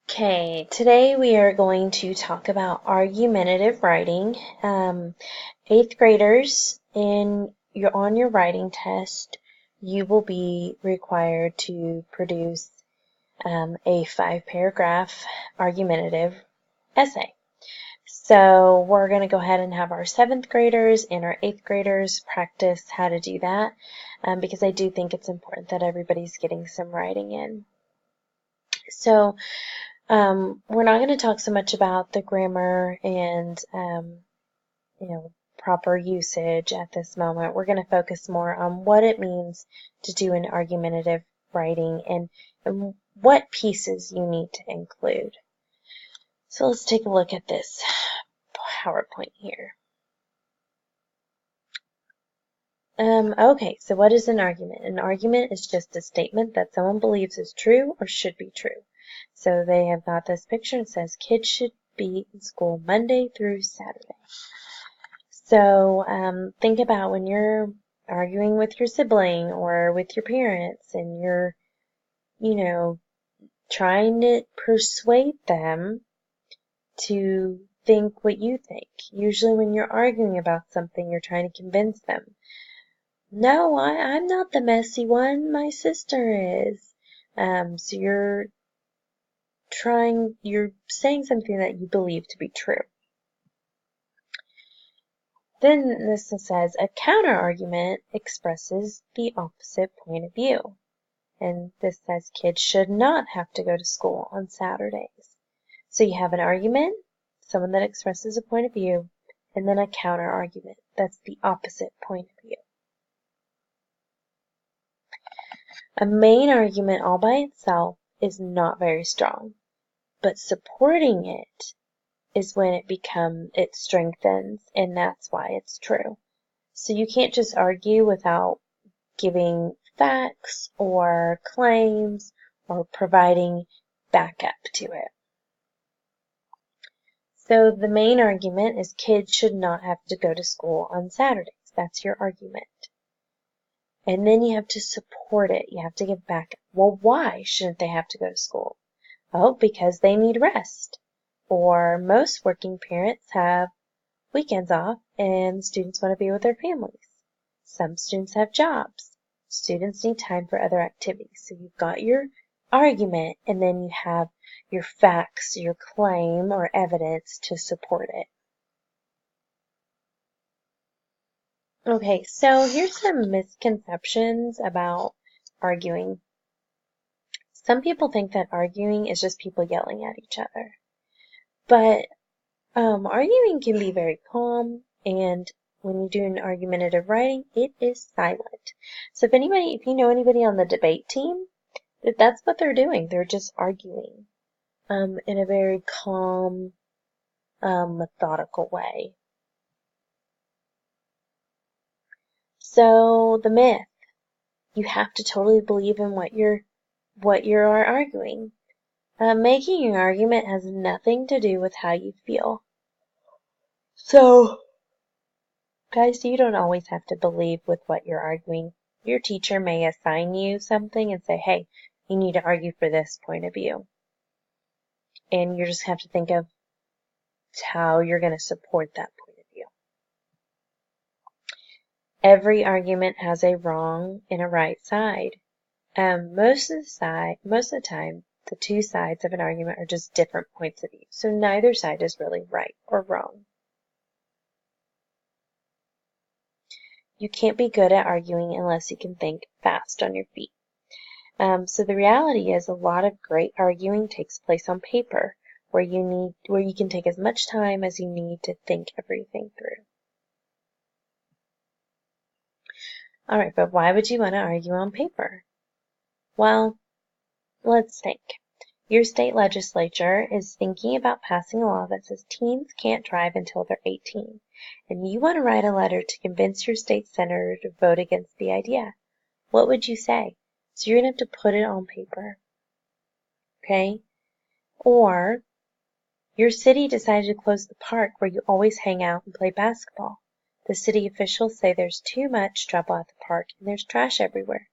Okay, today we are going to talk about argumentative writing. Eighth graders, on your writing test, you will be required to produce a 5-paragraph argumentative essay. So we're going to go ahead and have our 7th graders and our 8th graders practice how to do that because I do think it's important that everybody's getting some writing in. So we're not going to talk so much about the grammar and, proper usage at this moment. We're going to focus more on what it means to do an argumentative writing and what pieces you need to include. So let's take a look at this PowerPoint here. Okay, so what is an argument? An argument is just a statement that someone believes is true or should be true. So they have got this picture that says kids should be in school Monday through Saturday. So think about when you're arguing with your sibling or with your parents and you're, trying to persuade them to think what you think. Usually when you're arguing about something, you're trying to convince them. No, I'm not the messy one. My sister is. So you're saying something that you believe to be true. Then this says a counter-argument expresses the opposite point of view. And this says kids should not have to go to school on Saturdays. So you have an argument, someone that expresses a point of view, and then a counter-argument. That's the opposite point of view. A main argument all by itself is not very strong, but supporting it is when it strengthens, and that's why it's true. So you can't just argue without giving facts or claims or providing backup to it. So the main argument is kids should not have to go to school on Saturdays. That's your argument. And then you have to support it. You have to give backup. Well, why shouldn't they have to go to school? Oh, because they need rest. Or most working parents have weekends off and students want to be with their families. Some students have jobs. Students need time for other activities. So you've got your argument and then you have your facts, your claim or evidence to support it. Okay, so here's some misconceptions about arguing. Some people think that arguing is just people yelling at each other. But arguing can be very calm, and when you do an argumentative writing, it is silent. So if you know anybody on the debate team, that's what they're doing. They're just arguing in a very calm, methodical way. So the myth, you have to totally believe in what you're arguing. Making an argument has nothing to do with how you feel. So, guys, you don't always have to believe with what you're arguing. Your teacher may assign you something and say, hey, you need to argue for this point of view. And you just have to think of how you're going to support that point of view. Every argument has a wrong and a right side. Most of the time, the two sides of an argument are just different points of view. So neither side is really right or wrong. You can't be good at arguing unless you can think fast on your feet. So the reality is a lot of great arguing takes place on paper, where you can take as much time as you need to think everything through. All right, but why would you want to argue on paper? Well, let's think. Your state legislature is thinking about passing a law that says teens can't drive until they're 18, and you want to write a letter to convince your state senator to vote against the idea. What would you say? So you're going to have to put it on paper. Okay? Or your city decided to close the park where you always hang out and play basketball. The city officials say there's too much trouble at the park and there's trash everywhere.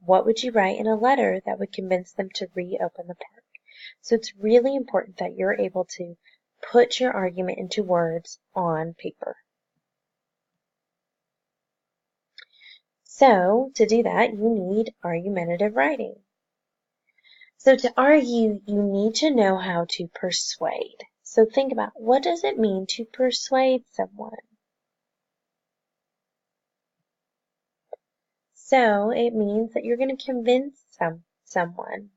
What would you write in a letter that would convince them to reopen the park? So it's really important that you're able to put your argument into words on paper. So to do that, you need argumentative writing. So to argue, you need to know how to persuade. So think about, what does it mean to persuade someone? So it means that you're going to convince someone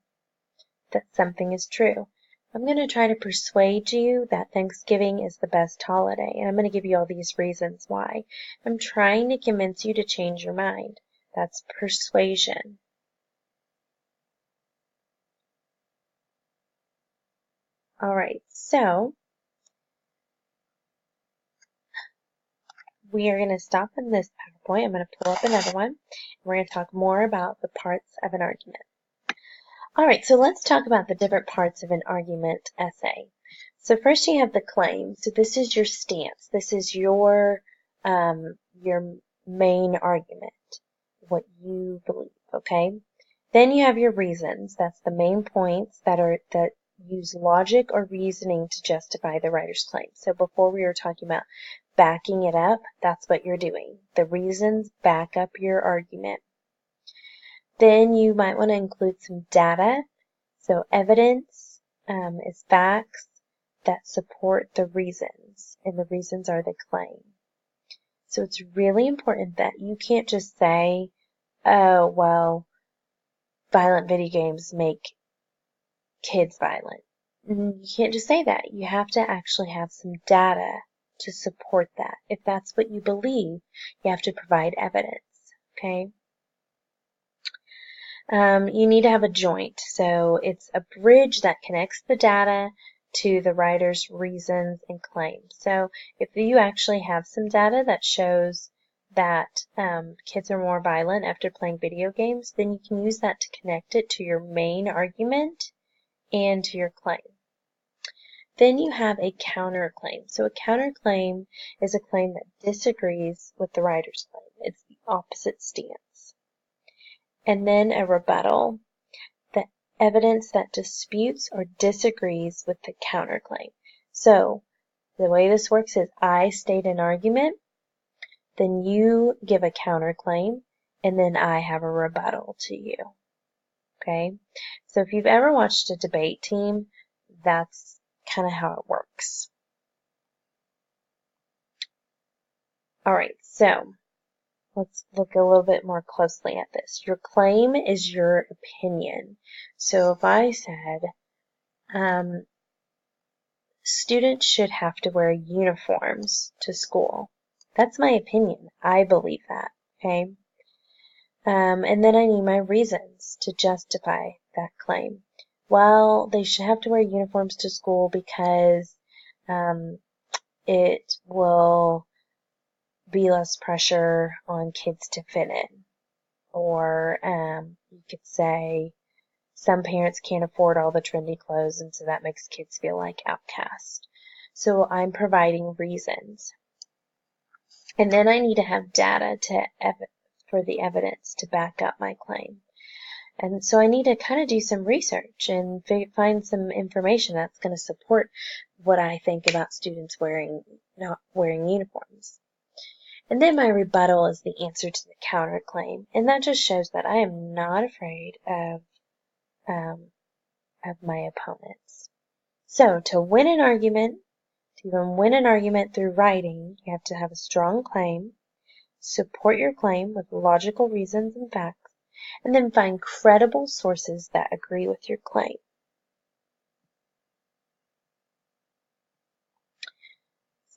that something is true. I'm going to try to persuade you that Thanksgiving is the best holiday, and I'm going to give you all these reasons why. I'm trying to convince you to change your mind. That's persuasion. All right, so we are going to stop in this PowerPoint. I'm going to pull up another one. We're going to talk more about the parts of an argument. All right, so let's talk about the different parts of an argument essay. So first you have the claim. So this is your stance. This is your main argument, what you believe, okay? Then you have your reasons. That's the main points that use logic or reasoning to justify the writer's claim. So before we were talking about backing it up, that's what you're doing. The reasons back up your argument. Then you might want to include some data. So evidence is facts that support the reasons, and the reasons are the claim. So it's really important that you can't just say, oh, well, violent video games make kids violent. You can't just say that. You have to actually have some data to support that. If that's what you believe, you have to provide evidence, okay? You need to have a joint. So it's a bridge that connects the data to the writer's reasons and claims. So if you actually have some data that shows that kids are more violent after playing video games, then you can use that to connect it to your main argument and to your claim. Then you have a counterclaim. So a counterclaim is a claim that disagrees with the writer's claim. It's the opposite stance. And then a rebuttal, the evidence that disputes or disagrees with the counterclaim. So the way this works is I state an argument, then you give a counterclaim, and then I have a rebuttal to you. Okay? So if you've ever watched a debate team, that's kind of how it works. All right, so let's look a little bit more closely at this. Your claim is your opinion. So if I said, students should have to wear uniforms to school, that's my opinion. I believe that, okay? And then I need my reasons to justify that claim. Well, they should have to wear uniforms to school because it will be less pressure on kids to fit in. Or you could say some parents can't afford all the trendy clothes, and so that makes kids feel like outcast. So I'm providing reasons. And then I need to have data for the evidence to back up my claim. And so I need to kind of do some research and find some information that's going to support what I think about students not wearing uniforms. And then my rebuttal is the answer to the counterclaim, and that just shows that I am not afraid of my opponents. So to win an argument, to even win an argument through writing, you have to have a strong claim, support your claim with logical reasons and facts, and then find credible sources that agree with your claim.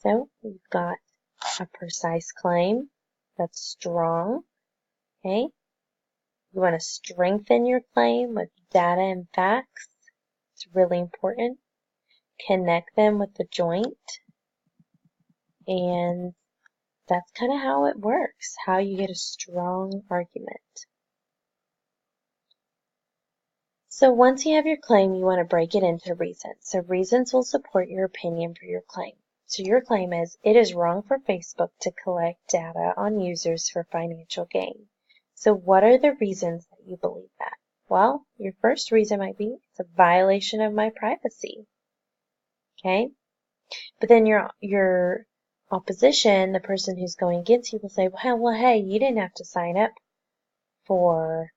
So we've got a precise claim that's strong, okay? You want to strengthen your claim with data and facts. It's really important. Connect them with the joint. And that's kind of how it works, how you get a strong argument. So once you have your claim, you want to break it into reasons. So reasons will support your opinion for your claim. So your claim is, it is wrong for Facebook to collect data on users for financial gain. So what are the reasons that you believe that? Well, your first reason might be it's a violation of my privacy. Okay? But then your opposition, the person who's going against you, will say, well, hey, you didn't have to sign up for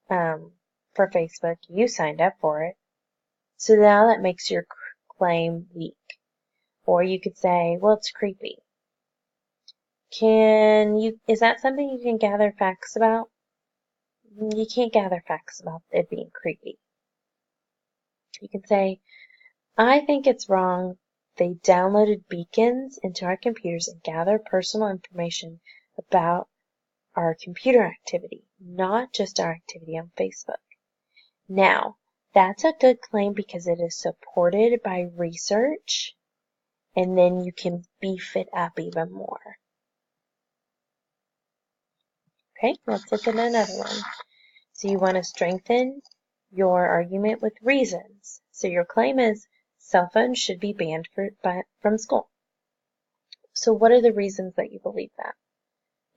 Facebook. You signed up for it. So now that makes your claim weak. Or you could say, well, it's creepy. Is that something you can gather facts about? You can't gather facts about it being creepy. You can say, I think it's wrong. They downloaded beacons into our computers and gather personal information about our computer activity, not just our activity on Facebook. Now, that's a good claim because it is supported by research, and then you can beef it up even more. Okay, let's look at another one. So you want to strengthen your argument with reasons. So your claim is cell phones should be banned from school. So what are the reasons that you believe that?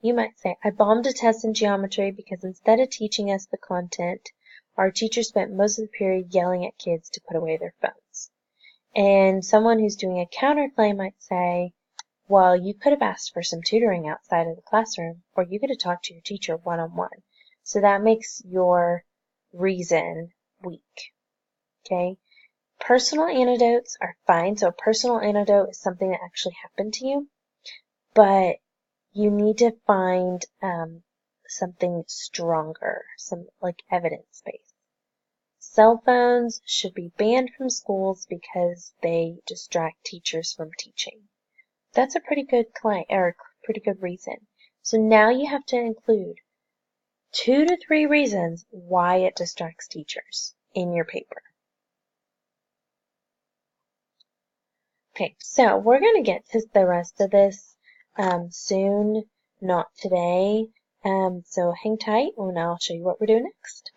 You might say, I bombed a test in geometry because instead of teaching us the content, our teacher spent most of the period yelling at kids to put away their phones. And someone who's doing a counterclaim might say, well, you could have asked for some tutoring outside of the classroom, or you could have talked to your teacher one-on-one. So that makes your reason weak. Okay? Personal anecdotes are fine. So a personal anecdote is something that actually happened to you, but you need to find something stronger, some like evidence-based. Cell phones should be banned from schools because they distract teachers from teaching. That's a pretty good claim, or pretty good reason. So now you have to include 2 to 3 reasons why it distracts teachers in your paper. Okay, so we're going to get to the rest of this soon, not today. So hang tight, and I'll show you what we're doing next.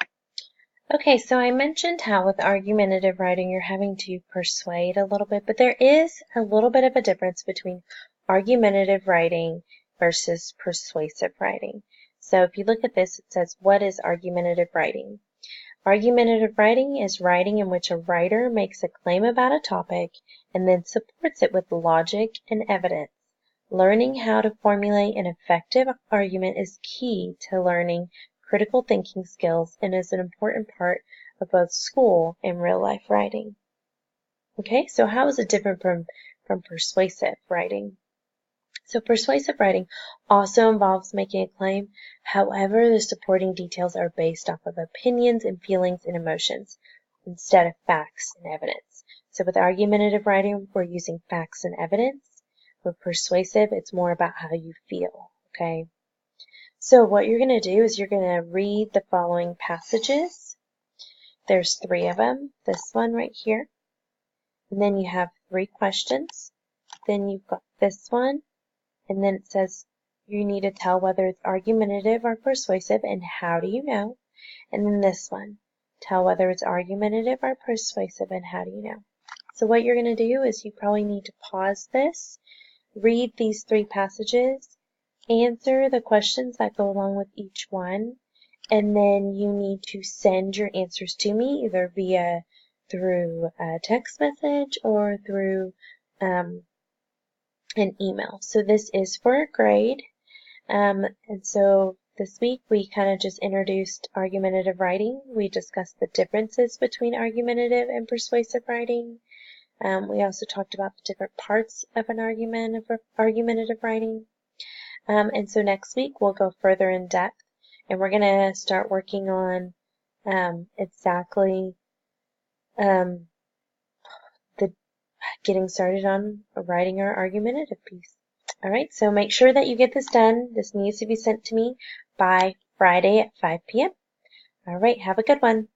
Okay, so I mentioned how with argumentative writing you're having to persuade a little bit, but there is a little bit of a difference between argumentative writing versus persuasive writing. So if you look at this, it says, what is argumentative writing? Argumentative writing is writing in which a writer makes a claim about a topic and then supports it with logic and evidence. Learning how to formulate an effective argument is key to learning critical thinking skills and is an important part of both school and real-life writing. Okay, so how is it different from persuasive writing? So persuasive writing also involves making a claim. However, the supporting details are based off of opinions and feelings and emotions instead of facts and evidence. So with argumentative writing, we're using facts and evidence. With persuasive, it's more about how you feel, okay? So what you're going to do is you're going to read the following passages. There's 3 of them. This one right here. And then you have 3 questions. Then you've got this one. And then it says you need to tell whether it's argumentative or persuasive and how do you know. And then this one, tell whether it's argumentative or persuasive and how do you know. So what you're going to do is you probably need to pause this, read these 3 passages, answer the questions that go along with each one, and then you need to send your answers to me either through a text message or through an email. So this is for a grade, and so this week we kind of just introduced argumentative writing. We discussed the differences between argumentative and persuasive writing. We also talked about the different parts of an argumentative writing. And so next week we'll go further in depth, and we're going to start working on exactly getting started on writing our argumentative piece. All right, so make sure that you get this done. This needs to be sent to me by Friday at 5 p.m. All right, have a good one.